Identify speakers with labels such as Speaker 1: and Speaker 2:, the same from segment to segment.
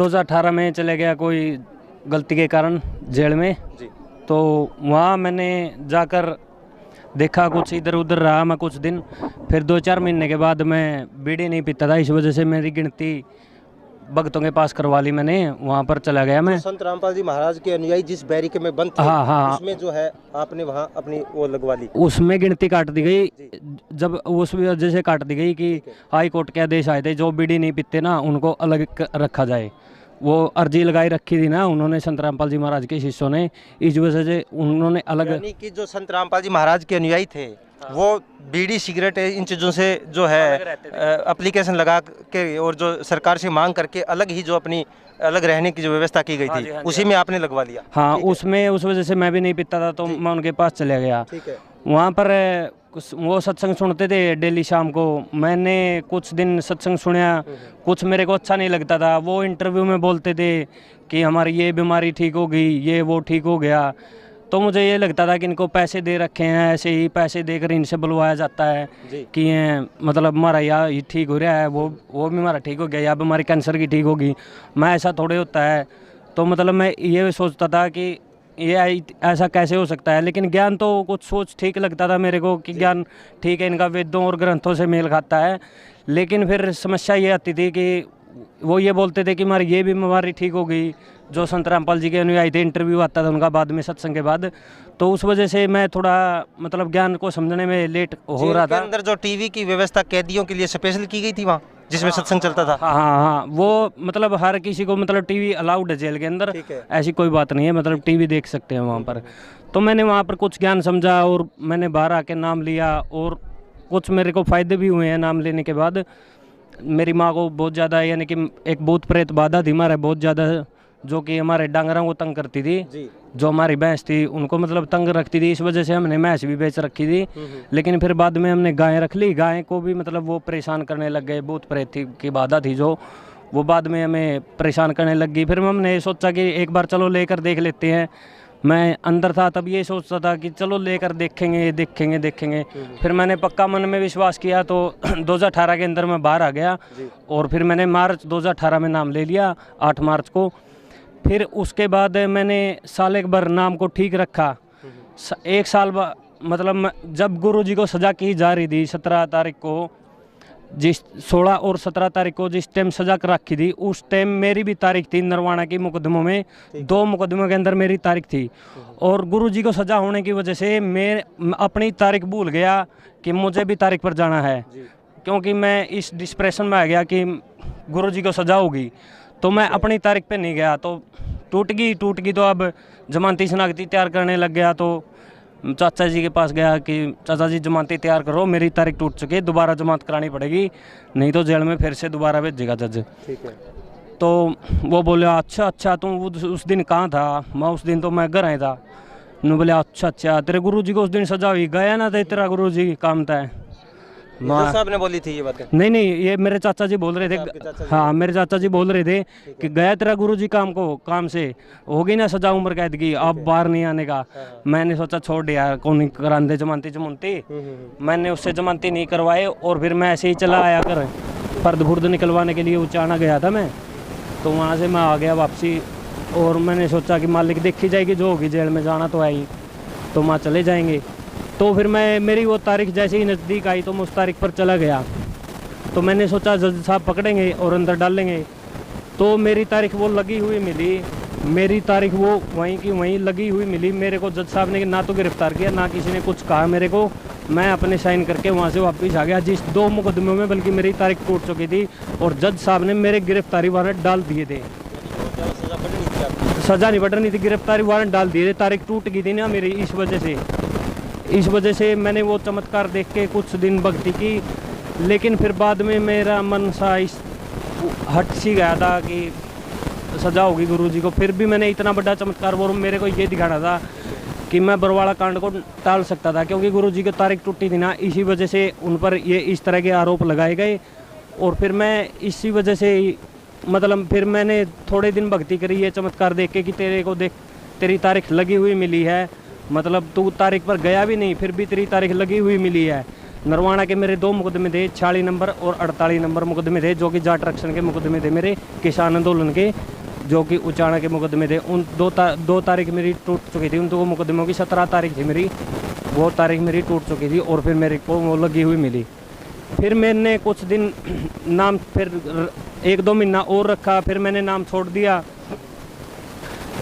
Speaker 1: 2018 में चले गया कोई गलती के कारण जेल में
Speaker 2: जी।
Speaker 1: तो वहाँ मैंने जाकर देखा, कुछ इधर उधर रहा मैं कुछ दिन। फिर 2-4 महीने के बाद मैं बीड़ी नहीं पीता था, इस वजह से मेरी गिनती भक्तों के पास करवा ली मैंने, वहाँ पर चला गया मैं।
Speaker 2: संत रामपाल जी महाराज के अनुयायी जिस बैरिके में बंद थे,
Speaker 1: हाँ हाँ,
Speaker 2: उसमें जो है आपने वहाँ अपनी वो लगवा ली।
Speaker 1: उसमें गिनती काट दी गई। जब उस वजह से काट दी गई कि हाई कोर्ट के आदेश आए थे जो बीड़ी नहीं पीते ना उनको अलग रखा जाए। वो अर्जी लगाई रखी थी ना उन्होंने, संत रामपाल जी महाराज के शिष्यों ने, इस वजह से उन्होंने अलग।
Speaker 2: यानी कि जो संत रामपाल जी महाराज के अनुयायी थे वो बीड़ी सिगरेट इन चीज़ों से जो है एप्लीकेशन लगा के और जो सरकार से मांग करके अलग ही जो अपनी अलग रहने की जो व्यवस्था की गई थी, उसी में आपने लगवा लिया।
Speaker 1: हाँ, उसमें उस वजह से मैं भी नहीं पीता था तो मैं उनके पास चला गया।
Speaker 2: ठीक है।
Speaker 1: वहाँ पर वो सत्संग सुनते थे डेली शाम को। मैंने कुछ दिन सत्संग सुना, कुछ मेरे को अच्छा नहीं लगता था। वो इंटरव्यू में बोलते थे कि हमारी ये बीमारी ठीक हो गई, ये वो ठीक हो गया। तो मुझे ये लगता था कि इनको पैसे दे रखे हैं, ऐसे ही पैसे देकर इनसे बुलवाया जाता है कि मतलब हमारा ये ठीक हो रहा है, वो भी हमारा ठीक हो गया, या बीमारी कैंसर की ठीक होगी। मैं ऐसा थोड़े होता है। तो मतलब मैं ये सोचता था कि ये ऐसा कैसे हो सकता है। लेकिन ज्ञान तो कुछ सोच ठीक लगता था मेरे को कि ज्ञान ठीक है, इनका वेदों और ग्रंथों से मेल खाता है। लेकिन फिर समस्या ये आती थी कि वो ये बोलते थे कि हमारी ये भी बीमारी ठीक हो गई। जो संत रामपाल जी के अनुयायी थे, इंटरव्यू आता था उनका बाद में सत्संग के बाद, तो उस वजह से मैं थोड़ा मतलब ज्ञान को समझने में लेट हो रहा था।
Speaker 2: अंदर जो टीवी की व्यवस्था कैदियों के लिए स्पेशल की गई थी वहाँ, जिसमें सत्संग चलता था।
Speaker 1: हाँ हाँ हाँ, वो मतलब हर किसी को मतलब टीवी अलाउड है जेल के अंदर, ऐसी कोई बात नहीं है, मतलब टीवी देख सकते हैं वहाँ पर। तो मैंने वहाँ पर कुछ ज्ञान समझा और मैंने बाहर आके नाम लिया और कुछ मेरे को फ़ायदे भी हुए हैं नाम लेने के बाद। मेरी माँ को बहुत ज़्यादा यानी कि एक भूत प्रेत बाधा थी हमारे बहुत ज़्यादा, जो कि हमारे डांगरों को तंग करती थी। जो हमारी भैंस थी उनको मतलब तंग रखती थी, इस वजह से हमने भैंस भी बेच रखी थी। लेकिन फिर बाद में हमने गाय रख ली। गाय को भी मतलब वो परेशान करने लग गए, भूत प्रेत की बाधा थी जो, वो बाद में हमें परेशान करने लग गई। फिर हमने सोचा कि एक बार चलो लेकर देख लेते हैं। मैं अंदर था तब ये सोचता था कि चलो लेकर देखेंगे देखेंगे देखेंगे। फिर मैंने पक्का मन में विश्वास किया तो 2018 के अंदर मैं बाहर आ गया और फिर मैंने मार्च 2018 में नाम ले लिया, 8 मार्च को। फिर उसके बाद मैंने साल एक बार नाम को ठीक रखा। 1 साल मतलब जब गुरु जी को सज़ा की जा रही थी 17 तारीख को, जिस 16 और 17 तारीख को जिस टाइम सजा कर रखी थी, उस टाइम मेरी भी तारीख थी नरवाना की मुकदमों में। 2 मुकदमों के अंदर मेरी तारीख थी और गुरुजी को सजा होने की वजह से मैं अपनी तारीख भूल गया कि मुझे भी तारीख पर जाना है, क्योंकि मैं इस डिस्प्रेशन में आ गया कि गुरुजी को सजा होगी। तो मैं अपनी तारीख पे नहीं गया, तो टूट गई। तो अब जमानती शनाख्ती तैयार करने लग गया। तो चाचा जी के पास गया कि चाचा जी जमानती तैयार करो, मेरी तारीख टूट चुकी है, दोबारा जमानत करानी पड़ेगी, नहीं तो जेल में फिर से दोबारा भेजेगा जज।
Speaker 2: ठीक है।
Speaker 1: तो वो बोले अच्छा तुम उस दिन कहाँ था? मैं उस दिन तो मैं घर आया था। उन्होंने बोले अच्छा तेरे गुरु जी को उस दिन सजा हुई, गया ना था तेरा गुरु जी काम था।
Speaker 2: साहब ने बोली थी ये बातें?
Speaker 1: नहीं, ये मेरे चाचा जी बोल रहे थे। हाँ, मेरे चाचा जी बोल रहे थे कि गया तेरा गुरुजी काम से होगी ना सजा उम्र कैद की, अब बाहर नहीं आने का। मैंने सोचा छोड़ दिया, कौन करा दे जमानती। मैंने उससे जमानती नहीं करवाए और फिर मैं ऐसे ही चला आया कर फर्द फुर्द निकलवाने के लिए उचाना गया था मैं। तो वहाँ से मैं आ गया वापसी और मैंने सोचा कि मालिक देखी जाएगी, जो होगी जेल में जाना तो है ही, तो वहाँ चले जाएंगे। तो फिर मेरी वो तारीख जैसे ही नज़दीक आई तो मैं उस तारीख पर चला गया। तो मैंने सोचा जज साहब पकड़ेंगे और अंदर डालेंगे। तो मेरी तारीख वो लगी हुई मिली, मेरी तारीख वो वहीं की वहीं लगी हुई मिली। मेरे को जज साहब ने ना तो गिरफ्तार किया, ना किसी ने कुछ कहा मेरे को। मैं अपने साइन करके वहाँ से वापस आ गया, जिस 2 मुकदमों में बल्कि मेरी तारीख टूट चुकी थी और जज साहब ने मेरे गिरफ्तारी वारंट डाल दिए थे। सज़ा नहीं बढ़ रही थी, गिरफ्तारी वारंट डाल दिए थे, तारीख टूट गई थी ना मेरी। इस वजह से मैंने वो चमत्कार देख के कुछ दिन भक्ति की। लेकिन फिर बाद में मेरा मन सा हट सी गया था कि सजा होगी गुरुजी को। फिर भी मैंने इतना बड़ा चमत्कार वो मेरे को ये दिखाना था कि मैं बरवाड़ा कांड को टाल सकता था, क्योंकि गुरुजी की तारीख टूटी थी ना, इसी वजह से उन पर ये इस तरह के आरोप लगाए गए। और फिर मैं इसी वजह से मतलब फिर मैंने थोड़े दिन भक्ति करी ये चमत्कार देख के कि तेरी तारीख लगी हुई मिली है, मतलब तू तारीख पर गया भी नहीं फिर भी तेरी तारीख लगी हुई मिली है। नरवाना के मेरे 2 मुकदमे थे, 46 नंबर और 48 नंबर मुकदमे थे, जो कि जाट आरक्षण के मुकदमे थे मेरे, किसान आंदोलन के, जो कि उचाना के मुकदमे थे। उन 2 तारीख मेरी टूट चुकी थी, उन 2 मुकदमों की 17 तारीख थी मेरी, वो तारीख मेरी टूट चुकी थी और फिर मेरे को वो लगी हुई मिली। फिर मैंने कुछ दिन नाम फिर 1-2 महीना और रखा, फिर मैंने नाम छोड़ दिया।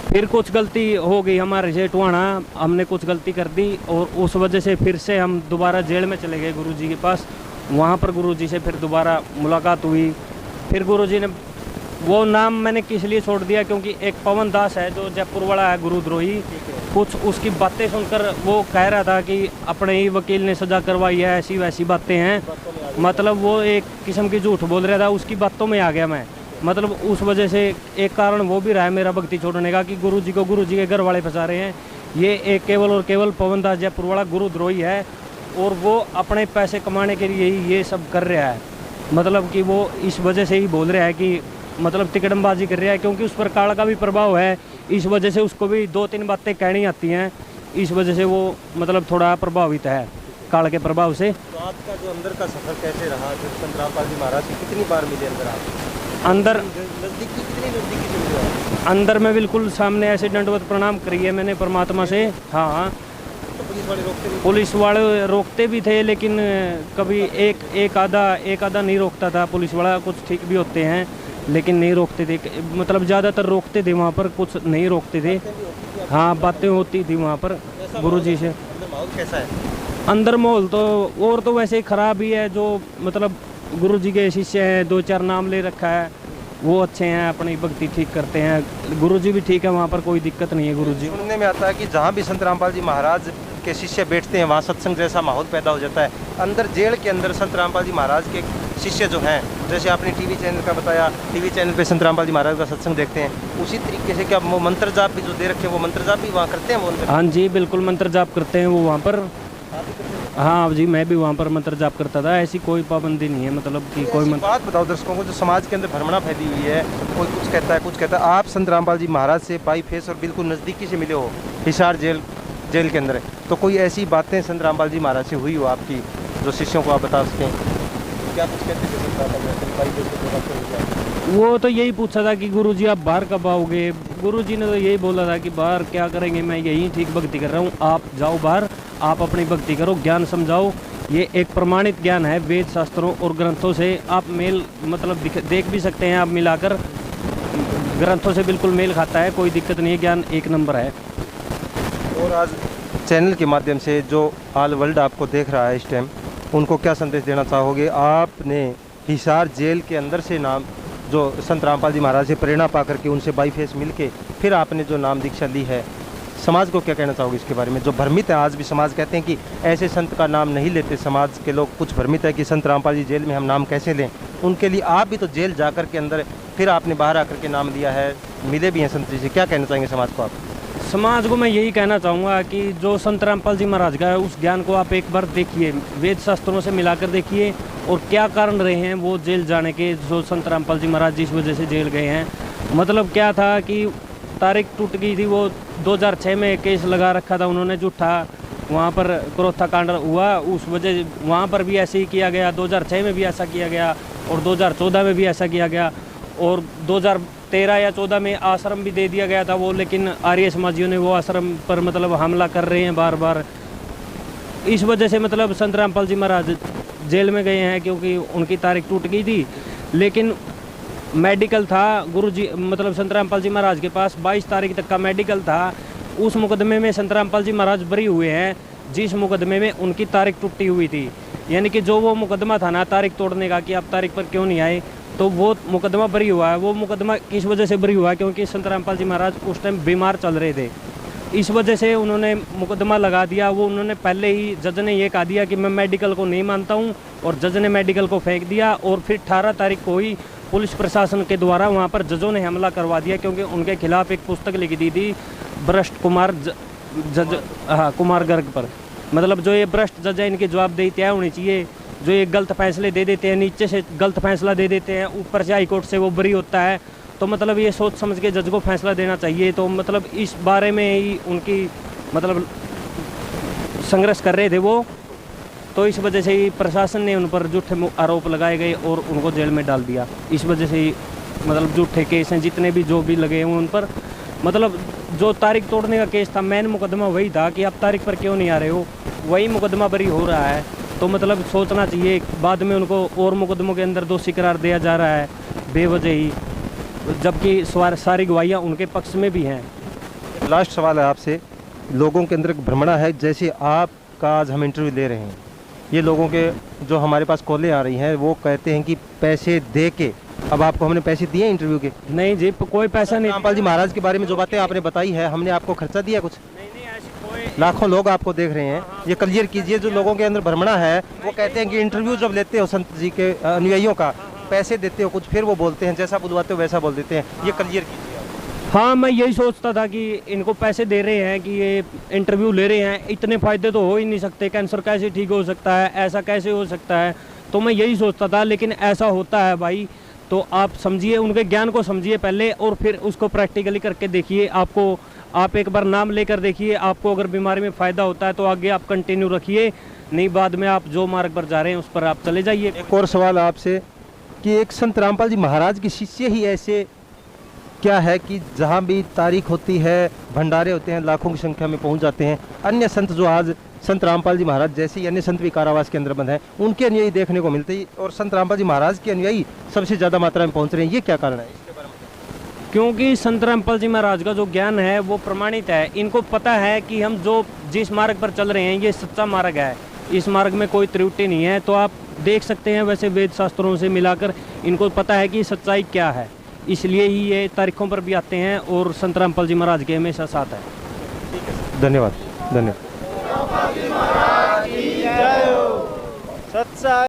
Speaker 1: फिर कुछ गलती हो गई हमारे से टुहाना, हमने कुछ गलती कर दी और उस वजह से फिर से हम दोबारा जेल में चले गए गुरुजी के पास। वहाँ पर गुरुजी से फिर दोबारा मुलाकात हुई। फिर गुरुजी ने वो नाम मैंने किस लिए छोड़ दिया, क्योंकि एक पवन दास है जो जयपुर वाला है गुरुद्रोही, कुछ उसकी बातें सुनकर वो कह रहा था कि अपने ही वकील ने सज़ा करवाई है, ऐसी वैसी बातें हैं, मतलब वो एक किस्म की झूठ बोल रहा था, उसकी बातों में आ गया मैं। मतलब उस वजह से एक कारण वो भी रहा है मेरा भक्ति छोड़ने का कि गुरुजी को गुरुजी के घर वाले फंसा रहे हैं। ये एक केवल और केवल पवन दास जयपुर वाला गुरुद्रोही है और वो अपने पैसे कमाने के लिए ही ये सब कर रहा है। मतलब कि वो इस वजह से ही बोल रहा है कि मतलब तिकड़मबाजी कर रहा है, क्योंकि उस पर काल का भी प्रभाव है, इस वजह से उसको भी 2-3 बातें कहनी आती हैं, इस वजह से वो मतलब थोड़ा प्रभावित है काल के प्रभाव से।
Speaker 2: तो आपका जो अंदर का सफर कैसे रहा? जब संत रामपाल जी महाराज से कितनी बार मिले अंदर आप?
Speaker 1: अंदर
Speaker 2: नज़दीकी, कितनी नज़दीकी से मिले आप?
Speaker 1: अंदर में बिल्कुल सामने ऐसे दंडवत प्रणाम करी है मैंने परमात्मा से। हाँ,
Speaker 2: तो पुलिस वाले रोकते नहीं?
Speaker 1: पुलिस वाले रोकते भी थे, लेकिन कभी एक आधा नहीं रोकता था पुलिस वाला, कुछ ठीक भी होते हैं लेकिन नहीं रोकते थे, मतलब ज़्यादातर रोकते थे वहाँ पर, कुछ नहीं रोकते थे। हाँ, बातें होती थी वहाँ पर गुरुजी से।
Speaker 2: माहौल कैसा है
Speaker 1: अंदर? माहौल तो और तो वैसे ही ख़राब ही है, जो मतलब गुरुजी के शिष्य हैं, 2-4 नाम ले रखा है, वो अच्छे हैं, अपनी भक्ति ठीक करते हैं, गुरुजी भी ठीक है, वहाँ पर कोई दिक्कत नहीं है गुरुजी।
Speaker 2: सुनने में आता है कि जहाँ भी संत रामपाल जी महाराज के शिष्य बैठते हैं वहाँ सत्संग जैसा माहौल पैदा हो जाता है। अंदर जेल के अंदर संत रामपाल जी महाराज के शिष्य जो हैं, जैसे आपने टीवी चैनल का बताया, टीवी चैनल पे संत रामपाल जी महाराज का सत्संग देखते हैं, उसी तरीके से क्या वो मंत्र जाप भी जो दे रखे हैं वो मंत्र जाप भी वहाँ करते हैं वो अंदर?
Speaker 1: हाँ जी, बिल्कुल मंत्र जाप करते हैं वो वहाँ पर। हाँ जी, मैं भी वहाँ पर मंत्र जाप करता था, ऐसी कोई पाबंदी नहीं है, मतलब कि कोई
Speaker 2: बात बताओ दर्शकों को, जो समाज के अंदर भ्रमणा फैली हुई है, कोई कुछ कहता है कुछ कहता है, आप संत रामपाल जी महाराज से बाई फेस और बिल्कुल नज़दीकी से मिले हो, हिसार जेल के अंदर, तो कोई ऐसी बातें संत रामपाल जी महाराज से हुई हो आपकी जो शिष्यों को आप बता सकें? क्या कुछ कहते थे संत रामपाल जी?
Speaker 1: वो तो यही पूछा था कि गुरुजी आप बाहर कब आओगे? गुरुजी ने तो यही बोला था कि बाहर क्या करेंगे, मैं यहीं ठीक भक्ति कर रहा हूँ, आप जाओ बाहर, आप अपनी भक्ति करो, ज्ञान समझाओ, ये एक प्रमाणित ज्ञान है, वेद शास्त्रों और ग्रंथों से आप मेल मतलब देख भी सकते हैं आप मिलाकर, ग्रंथों से बिल्कुल मेल खाता है, कोई दिक्कत नहीं है, ज्ञान एक नंबर है।
Speaker 2: और आज चैनल के माध्यम से जो ऑल वर्ल्ड आपको देख रहा है इस टाइम, उनको क्या संदेश देना चाहोगे? आपने हिसार जेल के अंदर से नाम जो संत रामपाल जी महाराज से प्रेरणा पा करके उनसे बाई फेस मिल के फिर आपने जो नाम दीक्षा ली है, समाज को क्या कहना चाहोगे इसके बारे में? जो भ्रमित है, आज भी समाज कहते हैं कि ऐसे संत का नाम नहीं लेते, समाज के लोग कुछ भ्रमित है कि संत रामपाल जी जेल में हम नाम कैसे लें, उनके लिए आप भी तो जेल जा कर के अंदर फिर आपने बाहर आकर के नाम लिया है, मिले भी हैं संत जी से, क्या कहना चाहेंगे समाज को आप?
Speaker 1: समाज को मैं यही कहना चाहूँगा कि जो संत रामपाल जी महाराज का है उस ज्ञान को आप एक बार देखिए, वेद शास्त्रों से मिलाकर देखिए, और क्या कारण रहे हैं वो जेल जाने के, जो संत रामपाल जी महाराज जिस वजह से जेल गए हैं। मतलब क्या था कि तारीख टूट गई थी, वो 2006 में केस लगा रखा था उन्होंने झूठा, वहाँ पर क्रोथा कांड हुआ, उस वजह वहाँ पर भी ऐसे ही किया गया, 2006 में भी ऐसा किया गया और 2014 में भी ऐसा किया गया, और 2013 या 14 में आश्रम भी दे दिया गया था वो, लेकिन आर्य समाजियों ने वो आश्रम पर मतलब हमला कर रहे हैं बार बार। इस वजह से मतलब संत रामपाल जी महाराज जेल में गए हैं, क्योंकि उनकी तारीख टूट गई थी, लेकिन मेडिकल था गुरुजी मतलब संत रामपाल जी महाराज के पास 22 तारीख तक का मेडिकल था। उस मुकदमे में संत रामपाल जी महाराज बरी हुए हैं, जिस मुकदमे में उनकी तारीख टूटी हुई थी, यानी कि जो वो मुकदमा था ना तारीख तोड़ने का कि आप तारीख पर क्यों नहीं आए, तो वो मुकदमा बरी हुआ है। वो मुकदमा किस वजह से बरी हुआ है? क्योंकि संत रामपाल जी महाराज उस टाइम बीमार चल रहे थे, इस वजह से उन्होंने मुकदमा लगा दिया। वो उन्होंने पहले ही, जज ने ये कहा दिया कि मैं मेडिकल को नहीं मानता हूँ, और जज ने मेडिकल को फेंक दिया, और फिर 18 तारीख को ही पुलिस प्रशासन के द्वारा वहाँ पर जजों ने हमला करवा दिया, क्योंकि उनके खिलाफ एक पुस्तक लिख दी थी भ्रष्ट कुमार जज कुमार गर्ग पर। मतलब जो ये भ्रष्ट जज है, इनकी जवाबदेही तय होनी चाहिए। जो ये गलत फैसले दे देते हैं, नीचे से गलत फैसला दे देते हैं, ऊपर से हाईकोर्ट से वो बरी होता है, तो मतलब ये सोच समझ के जज को फैसला देना चाहिए। तो मतलब इस बारे में ही उनकी मतलब संघर्ष कर रहे थे वो, तो इस वजह से ही प्रशासन ने उन पर झूठे आरोप लगाए गए और उनको जेल में डाल दिया। इस वजह से ही मतलब झूठे केस हैं जितने भी जो भी लगे हुए उन पर, मतलब जो तारीख तोड़ने का केस था, मेन मुकदमा वही था कि आप तारीख पर क्यों नहीं आ रहे हो, वही मुकदमा बरी हो रहा है। तो मतलब सोचना चाहिए, बाद में उनको और मुकदमों के अंदर दोषी करार दिया जा रहा है बेवजह ही, जबकि सारी गवाहियाँ उनके पक्ष में भी हैं।
Speaker 2: लास्ट सवाल है आपसे, लोगों के अंदर एक भ्रमणा है, जैसे आपका आज हम इंटरव्यू ले रहे हैं, ये लोगों के जो हमारे पास कॉलें आ रही हैं वो कहते हैं कि पैसे दे के, अब आपको हमने पैसे दिए इंटरव्यू के?
Speaker 1: नहीं जी, कोई पैसा नहीं।
Speaker 2: रामपाल जी महाराज के बारे में जो बातें आपने बताई है, हमने आपको खर्चा दिया कुछ?
Speaker 1: नहीं, ऐसी कोई।
Speaker 2: लाखों लोग आपको देख रहे हैं, ये क्लियर कीजिए। जो लोगों के अंदर भ्रमणा है वो कहते हैं कि इंटरव्यू जब लेते हो संत जी के अनुयायियों का, पैसे देते हो कुछ, फिर वो बोलते हैं जैसा बुलवाते हो वैसा बोल देते हैं, ये क्लियर कीजिए।
Speaker 1: हाँ, मैं यही सोचता था कि इनको पैसे दे रहे हैं कि ये इंटरव्यू ले रहे हैं, इतने फ़ायदे तो हो ही नहीं सकते, कैंसर कैसे ठीक हो सकता है, ऐसा कैसे हो सकता है, तो मैं यही सोचता था। लेकिन ऐसा होता है भाई, तो आप समझिए, उनके ज्ञान को समझिए पहले और फिर उसको प्रैक्टिकली करके देखिए। आप एक बार नाम लेकर देखिए, आपको अगर बीमारी में फ़ायदा होता है तो आगे आप कंटिन्यू रखिए, नहीं बाद में आप जो मार्ग पर जा रहे हैं उस पर आप चले जाइए।
Speaker 2: एक और सवाल आपसे कि एक संत रामपाल जी महाराज के शिष्य ही ऐसे क्या है कि जहाँ भी तारीख होती है, भंडारे होते हैं, लाखों की संख्या में पहुँच जाते हैं। अन्य संत जो आज संत रामपाल जी महाराज जैसे ही अन्य संत भी कारावास के अंदर बंद हैं, उनके अनुयायी देखने को मिलते हैं और संत रामपाल जी महाराज के अनुयायी सबसे ज़्यादा मात्रा में पहुँच रहे हैं, ये क्या कारण है?
Speaker 1: क्योंकि संत रामपाल जी महाराज का जो ज्ञान है वो प्रमाणित है। इनको पता है कि हम जिस मार्ग पर चल रहे हैं ये सच्चा मार्ग है, इस मार्ग में कोई त्रुटि नहीं है। तो आप देख सकते हैं, वैसे वेद शास्त्रों से मिलाकर इनको पता है कि सच्चाई क्या है, इसलिए ही ये तारीखों पर भी आते हैं और संत रामपाल जी महाराज के हमेशा साथ है।
Speaker 2: धन्यवाद, धन्यवाद।